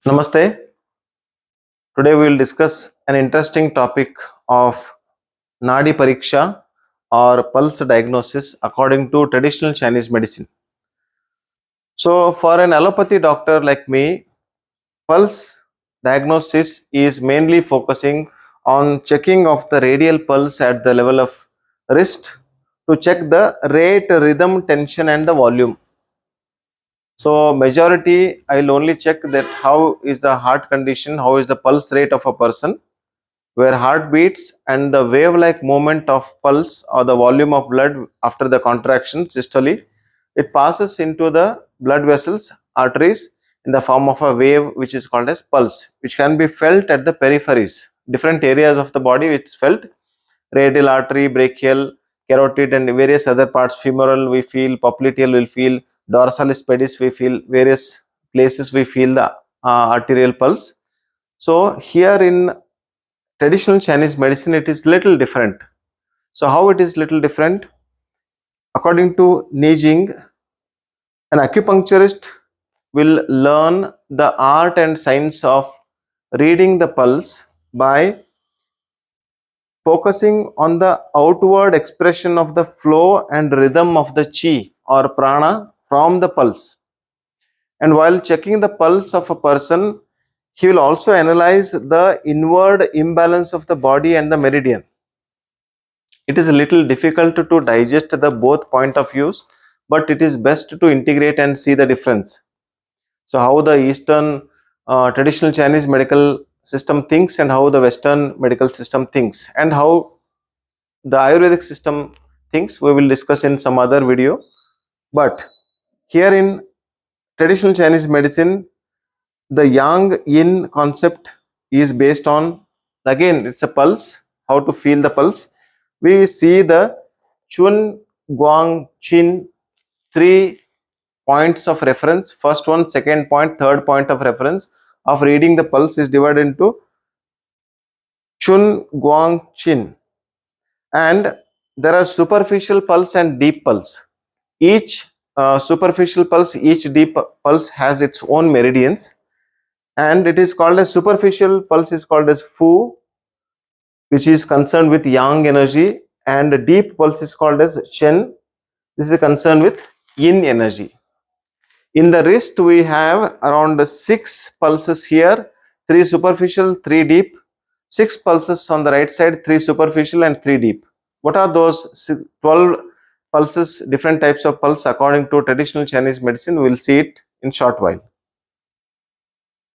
Namaste. Today we will discuss an interesting topic of Nadi Pariksha or pulse diagnosis according to traditional Chinese medicine. So, for an allopathy doctor like me, pulse diagnosis is mainly focusing on checking of the radial pulse at the level of wrist to check the rate, rhythm, tension and the volume. So majority I'll only check that how is the heart condition, how is the pulse rate of a person, where heart beats and the wave like movement of pulse or the volume of blood after the contraction systole, it passes into the blood vessels, arteries in the form of a wave which is called as pulse, which can be felt at the peripheries, different areas of the body which is felt, radial artery, brachial, carotid and various other parts, femoral we feel, popliteal will feel, dorsalis pedis we feel, various places we feel the arterial pulse. So here in traditional Chinese medicine it is little different. So how it is little different? According to Neijing, an acupuncturist will learn the art and science of reading the pulse by focusing on the outward expression of the flow and rhythm of the chi or prana from the pulse. And while checking the pulse of a person, he will also analyze the inward imbalance of the body and the meridian. It is a little difficult to digest the both point of views, but it is best to integrate and see the difference. So how the Eastern traditional Chinese medical system thinks and how the Western medical system thinks and how the Ayurvedic system thinks, we will discuss in some other video. But here in traditional Chinese medicine, the yang yin concept is based on, again it's a pulse, how to feel the pulse. We see the Chun, Guang, Chin, 3 points of reference. First one, second point, third point of reference of reading the pulse is divided into Chun, Guang, Chin. And there are superficial pulse and deep pulse. Each superficial pulse, each deep pulse has its own meridians, and it is called as superficial pulse is called as Fu, which is concerned with yang energy, and the deep pulse is called as Chen. This is concerned with yin energy. In the wrist we have around 6 pulses here, 3 superficial, 3 deep, 6 pulses on the right side, 3 superficial and 3 deep. What are those 12 pulses, different types of pulse according to traditional Chinese medicine? We will see it in short while.